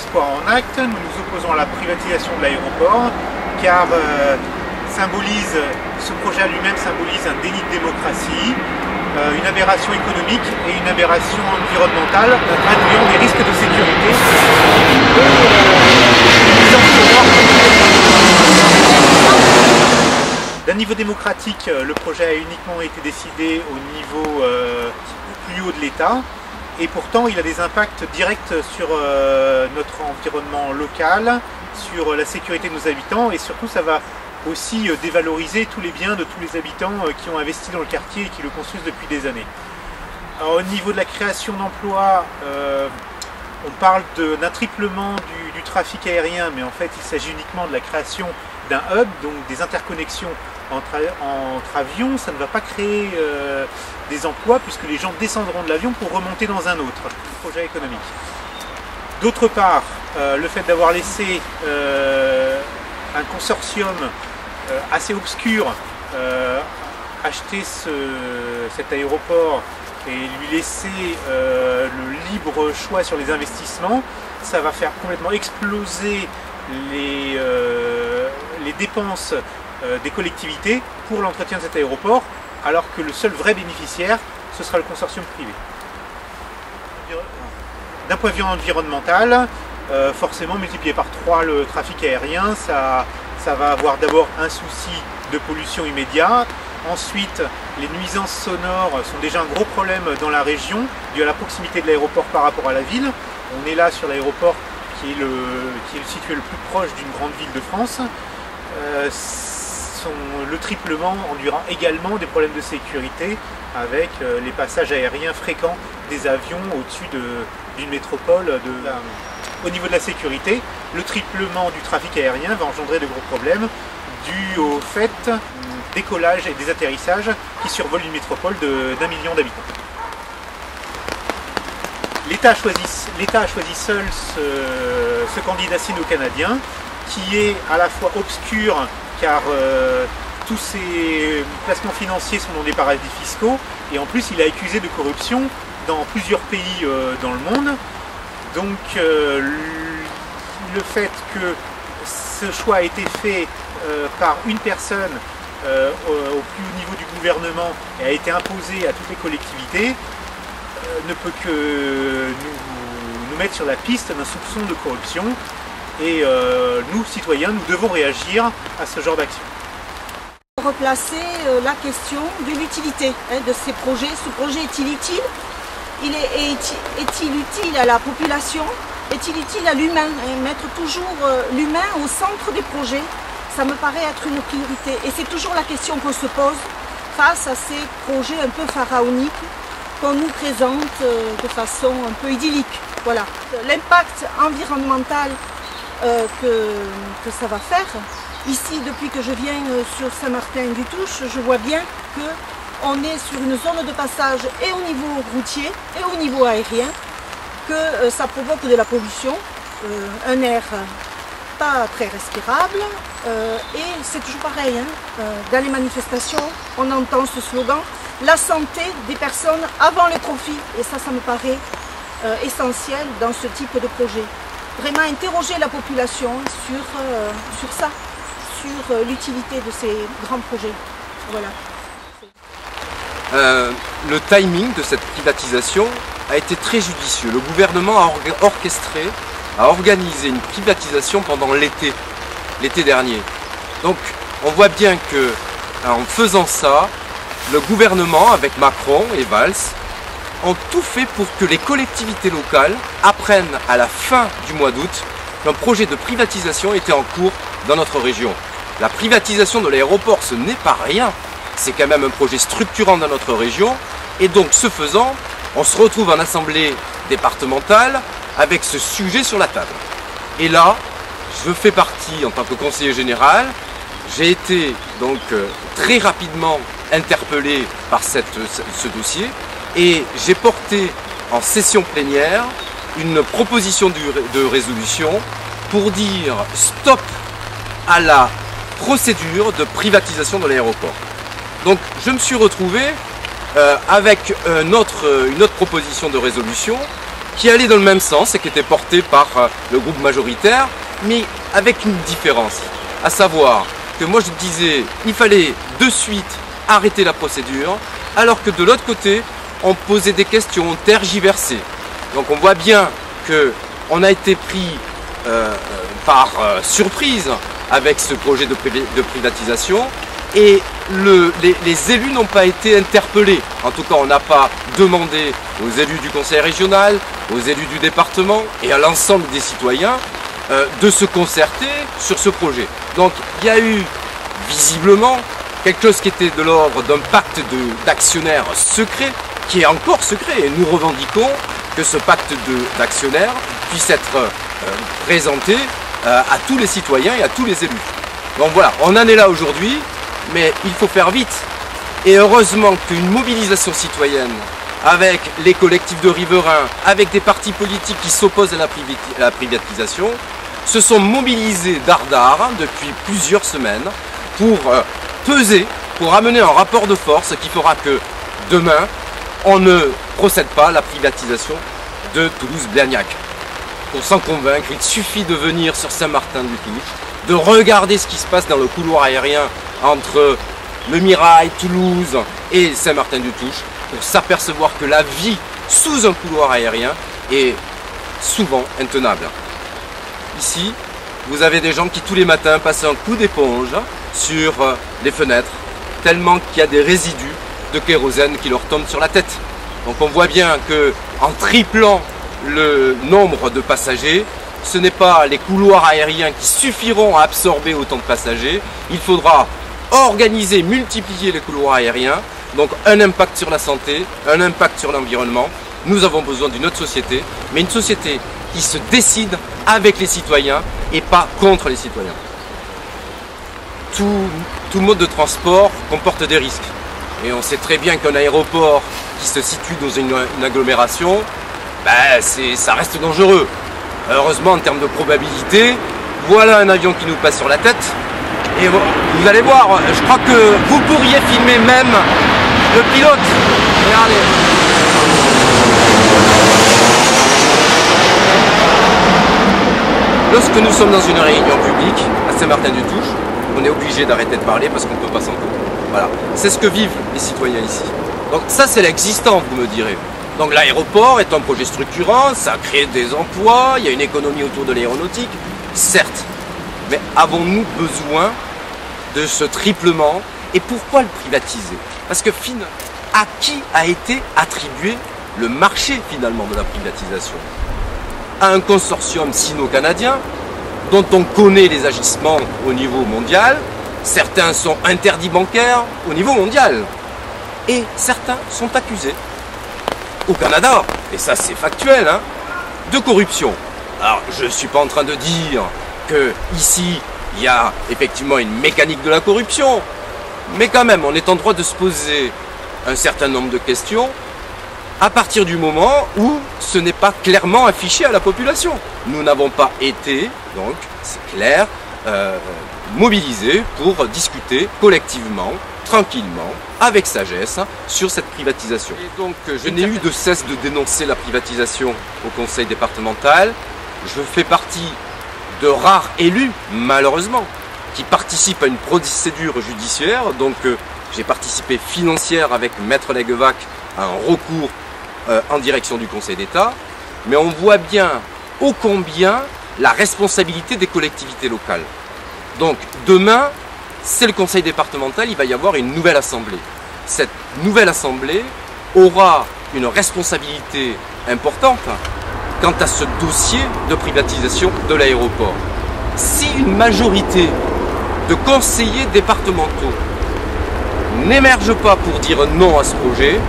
Espoir en acte, nous nous opposons à la privatisation de l'aéroport, car ce projet à lui-même symbolise un déni de démocratie, une aberration économique et une aberration environnementale, induisant des risques de sécurité. D'un niveau démocratique, le projet a uniquement été décidé au niveau plus haut de l'État, et pourtant il a des impacts directs sur notre environnement local, sur la sécurité de nos habitants, et surtout ça va aussi dévaloriser tous les biens de tous les habitants qui ont investi dans le quartier et qui le construisent depuis des années. Alors, au niveau de la création d'emplois, on parle d'un triplement du trafic aérien, mais en fait il s'agit uniquement de la création d'un hub, donc des interconnexions entre avions. Ça ne va pas créer des emplois puisque les gens descendront de l'avion pour remonter dans un autre projet économique. D'autre part, le fait d'avoir laissé un consortium assez obscur acheter cet aéroport et lui laisser le libre choix sur les investissements, ça va faire complètement exploser les dépenses des collectivités pour l'entretien de cet aéroport, alors que le seul vrai bénéficiaire, ce sera le consortium privé. D'un point de vue environnemental, forcément multiplié par 3 le trafic aérien, ça va avoir d'abord un souci de pollution immédiat. Ensuite, les nuisances sonores sont déjà un gros problème dans la région, dû à la proximité de l'aéroport par rapport à la ville. On est là sur l'aéroport qui est situé le plus proche d'une grande ville de France. Le triplement enduira également des problèmes de sécurité avec les passages aériens fréquents des avions au-dessus d'une métropole. Au niveau de la sécurité, le triplement du trafic aérien va engendrer de gros problèmes dus au fait décollage et des atterrissages qui survolent une métropole d'1 million d'habitants. L'État a choisi seul ce candidat sino-canadien qui est à la fois obscur car tous ses placements financiers sont dans des paradis fiscaux et en plus il est accusé de corruption dans plusieurs pays dans le monde. Donc le fait que ce choix a été fait par une personne au plus haut niveau du gouvernement et a été imposé à toutes les collectivités ne peut que nous mettre sur la piste d'un soupçon de corruption et nous, citoyens, nous devons réagir à ce genre d'action. Replacer la question de l'utilité de ces projets. Ce projet est-il utile? Est-il utile à la population? Est-il utile à l'humain? Mettre toujours l'humain au centre des projets, ça me paraît être une priorité. Et c'est toujours la question qu'on se pose face à ces projets un peu pharaoniques qu'on nous présente de façon un peu idyllique. Voilà. L'impact environnemental que ça va faire, ici depuis que je viens sur Saint-Martin-du-Touche, je vois bien qu'on est sur une zone de passage et au niveau routier et au niveau aérien, que ça provoque de la pollution, un air pas très respirable et c'est toujours pareil, dans les manifestations on entend ce slogan, la santé des personnes avant le profit, et ça me paraît essentiel dans ce type de projet. Vraiment interroger la population sur ça, sur l'utilité de ces grands projets. Voilà. Le timing de cette privatisation a été très judicieux. Le gouvernement a organisé une privatisation pendant l'été dernier. Donc on voit bien que en faisant ça, le gouvernement avec Macron et Valls ont tout fait pour que les collectivités locales apprennent à la fin du mois d'août qu'un projet de privatisation était en cours dans notre région. La privatisation de l'aéroport, ce n'est pas rien. C'est quand même un projet structurant dans notre région. Et donc, ce faisant, on se retrouve en assemblée départementale avec ce sujet sur la table. Et là, je fais partie, en tant que conseiller général, j'ai été donc très rapidement interpellé par ce dossier et j'ai porté en session plénière une proposition de résolution pour dire stop à la procédure de privatisation de l'aéroport. Donc je me suis retrouvé avec une autre proposition de résolution qui allait dans le même sens et qui était porté par le groupe majoritaire, mais avec une différence. À savoir que moi je disais il fallait de suite arrêter la procédure, alors que de l'autre côté, on posait des questions, on tergiversait. Donc on voit bien qu'on a été pris par surprise avec ce projet de privatisation et les élus n'ont pas été interpellés. En tout cas, on n'a pas demandé aux élus du conseil régional, aux élus du département et à l'ensemble des citoyens de se concerter sur ce projet. Donc il y a eu visiblement quelque chose qui était de l'ordre d'un pacte d'actionnaires secret, qui est encore secret, et nous revendiquons que ce pacte d'actionnaires puisse être présenté à tous les citoyens et à tous les élus. Donc voilà, on en est là aujourd'hui, mais il faut faire vite. Et heureusement qu'une mobilisation citoyenne, avec les collectifs de riverains, avec des partis politiques qui s'opposent à la privatisation, se sont mobilisés d'art depuis plusieurs semaines pour peser, pour amener un rapport de force qui fera que demain, on ne procède pas à la privatisation de Toulouse-Blagnac. Pour s'en convaincre, il suffit de venir sur Saint-Martin-du-Touche, de regarder ce qui se passe dans le couloir aérien entre le Mirail, Toulouse et Saint-Martin-du-Touche, pour s'apercevoir que la vie sous un couloir aérien est souvent intenable. Ici, vous avez des gens qui tous les matins passent un coup d'éponge sur les fenêtres, tellement qu'il y a des résidus de kérosène qui leur tombent sur la tête. Donc on voit bien que en triplant le nombre de passagers, ce n'est pas les couloirs aériens qui suffiront à absorber autant de passagers. Il faudra organiser, multiplier les couloirs aériens, donc un impact sur la santé, un impact sur l'environnement. Nous avons besoin d'une autre société, mais une société qui se décide avec les citoyens et pas contre les citoyens. Tout mode de transport comporte des risques. Et on sait très bien qu'un aéroport qui se situe dans une agglomération, ça reste dangereux. Heureusement, en termes de probabilité, voilà un avion qui nous passe sur la tête. Et vous allez voir, je crois que vous pourriez filmer même le pilote. Regardez. Lorsque nous sommes dans une réunion publique à Saint-Martin-du-Touche, on est obligé d'arrêter de parler parce qu'on ne peut pas s'entendre. Voilà, c'est ce que vivent les citoyens ici. Donc ça, c'est l'existant, vous me direz. Donc l'aéroport est un projet structurant, ça crée des emplois, il y a une économie autour de l'aéronautique, certes. Mais avons-nous besoin de ce triplement? Et pourquoi le privatiser? Parce que à qui a été attribué le marché finalement de la privatisation? À un consortium sino-canadien dont on connaît les agissements au niveau mondial. Certains sont interdits bancaires au niveau mondial. Et certains sont accusés au Canada, et ça c'est factuel, de corruption. Alors je ne suis pas en train de dire que ici il y a effectivement une mécanique de la corruption, mais quand même on est en droit de se poser un certain nombre de questions à partir du moment où ce n'est pas clairement affiché à la population. Nous n'avons pas été, donc c'est clair, mobilisés pour discuter collectivement, tranquillement, avec sagesse, sur cette privatisation. Et donc je n'ai eu de cesse de dénoncer la privatisation au conseil départemental. Je fais partie de rares élus, malheureusement, qui participent à une procédure judiciaire. Donc j'ai participé financière avec Maître Leguevac à un recours en direction du Conseil d'État. Mais on voit bien ô combien la responsabilité des collectivités locales. Donc demain, c'est le conseil départemental, il va y avoir une nouvelle assemblée. Cette nouvelle assemblée aura une responsabilité importante quant à ce dossier de privatisation de l'aéroport. Si une majorité de conseillers départementaux n'émerge pas pour dire non à ce projet,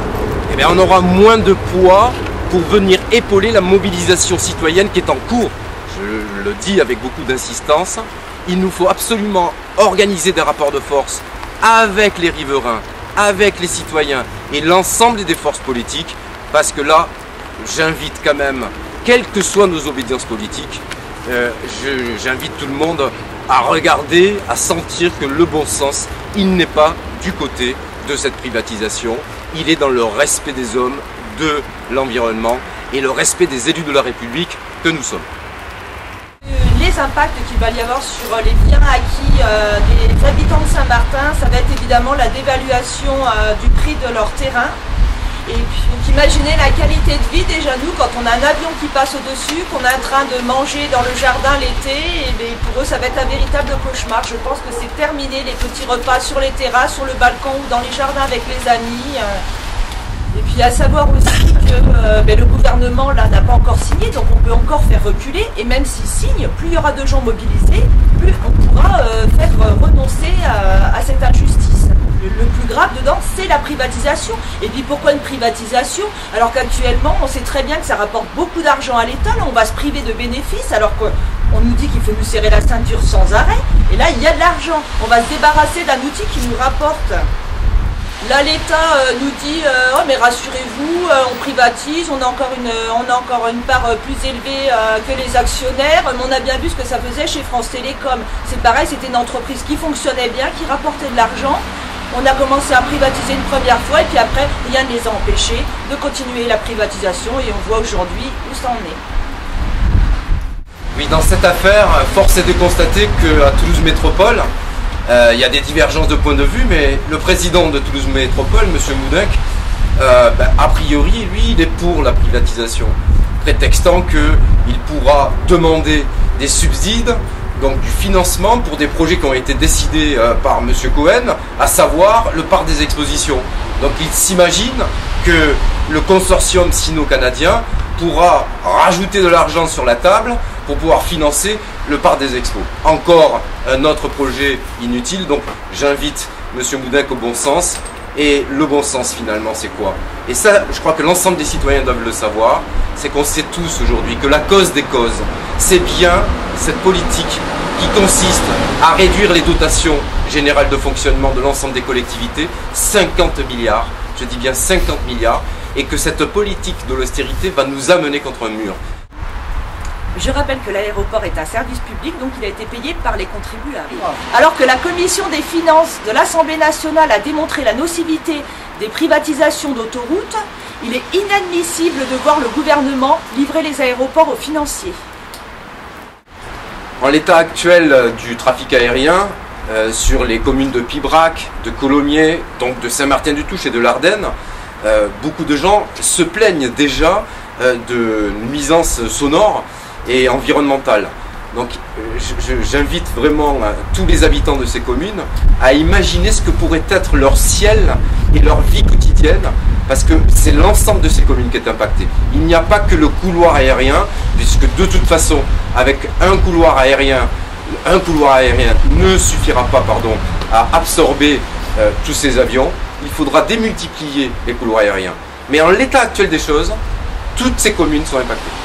eh bien on aura moins de poids pour venir épauler la mobilisation citoyenne qui est en cours. Je le dis avec beaucoup d'insistance. Il nous faut absolument organiser des rapports de force avec les riverains, avec les citoyens et l'ensemble des forces politiques, parce que là, j'invite quand même, quelles que soient nos obédiences politiques, j'invite tout le monde à regarder, à sentir que le bon sens, il n'est pas du côté de cette privatisation, il est dans le respect des hommes, de l'environnement et le respect des élus de la République que nous sommes. Les impacts qu'il va y avoir sur les biens acquis des habitants de Saint-Martin, ça va être évidemment la dévaluation du prix de leur terrain. Et puis donc, imaginez la qualité de vie déjà nous quand on a un avion qui passe au-dessus, qu'on est en train de manger dans le jardin l'été, et pour eux ça va être un véritable cauchemar. Je pense que c'est terminé les petits repas sur les terrasses, sur le balcon ou dans les jardins avec les amis. Et puis à savoir aussi que le gouvernement là n'a pas encore signé, donc on peut encore faire reculer, et même s'il signe, plus il y aura de gens mobilisés, plus on pourra faire renoncer à cette injustice. Le plus grave dedans, c'est la privatisation. Et puis pourquoi une privatisation alors qu'actuellement on sait très bien que ça rapporte beaucoup d'argent à l'État, là on va se priver de bénéfices alors qu'on nous dit qu'il faut nous serrer la ceinture sans arrêt, et là il y a de l'argent, on va se débarrasser d'un outil qui nous rapporte. Là l'État nous dit oh mais rassurez-vous, on privatise, on a encore une part plus élevée que les actionnaires, mais on a bien vu ce que ça faisait chez France Télécom. C'est pareil, c'était une entreprise qui fonctionnait bien, qui rapportait de l'argent. On a commencé à privatiser une première fois et puis après rien ne les a empêchés de continuer la privatisation, et on voit aujourd'hui où ça en est. Oui, dans cette affaire, force est de constater qu'à Toulouse Métropole, il y a des divergences de points de vue, mais le président de Toulouse Métropole, M. Moudinck, a priori, lui, il est pour la privatisation, prétextant qu'il pourra demander des subsides, donc du financement pour des projets qui ont été décidés par M. Cohen, à savoir le parc des expositions. Donc il s'imagine que le consortium sino-canadien pourra rajouter de l'argent sur la table pour pouvoir financer le parc des expos. Encore un autre projet inutile, donc j'invite M. Moudinck au bon sens. Et le bon sens finalement c'est quoi? Et ça, je crois que l'ensemble des citoyens doivent le savoir, c'est qu'on sait tous aujourd'hui que la cause des causes, c'est bien cette politique qui consiste à réduire les dotations générales de fonctionnement de l'ensemble des collectivités, 50 milliards, je dis bien 50 milliards, et que cette politique de l'austérité va nous amener contre un mur. Je rappelle que l'aéroport est un service public, donc il a été payé par les contribuables. Alors que la commission des finances de l'Assemblée nationale a démontré la nocivité des privatisations d'autoroutes, il est inadmissible de voir le gouvernement livrer les aéroports aux financiers. En l'état actuel du trafic aérien, sur les communes de Pibrac, de Colomiers, donc de Saint-Martin-du-Touche et de l'Ardenne, beaucoup de gens se plaignent déjà de nuisances sonores et environnementale. Donc j'invite vraiment tous les habitants de ces communes à imaginer ce que pourrait être leur ciel et leur vie quotidienne, parce que c'est l'ensemble de ces communes qui est impacté. Il n'y a pas que le couloir aérien, puisque de toute façon, avec un couloir aérien ne suffira pas à absorber tous ces avions. Il faudra démultiplier les couloirs aériens. Mais en l'état actuel des choses, toutes ces communes sont impactées.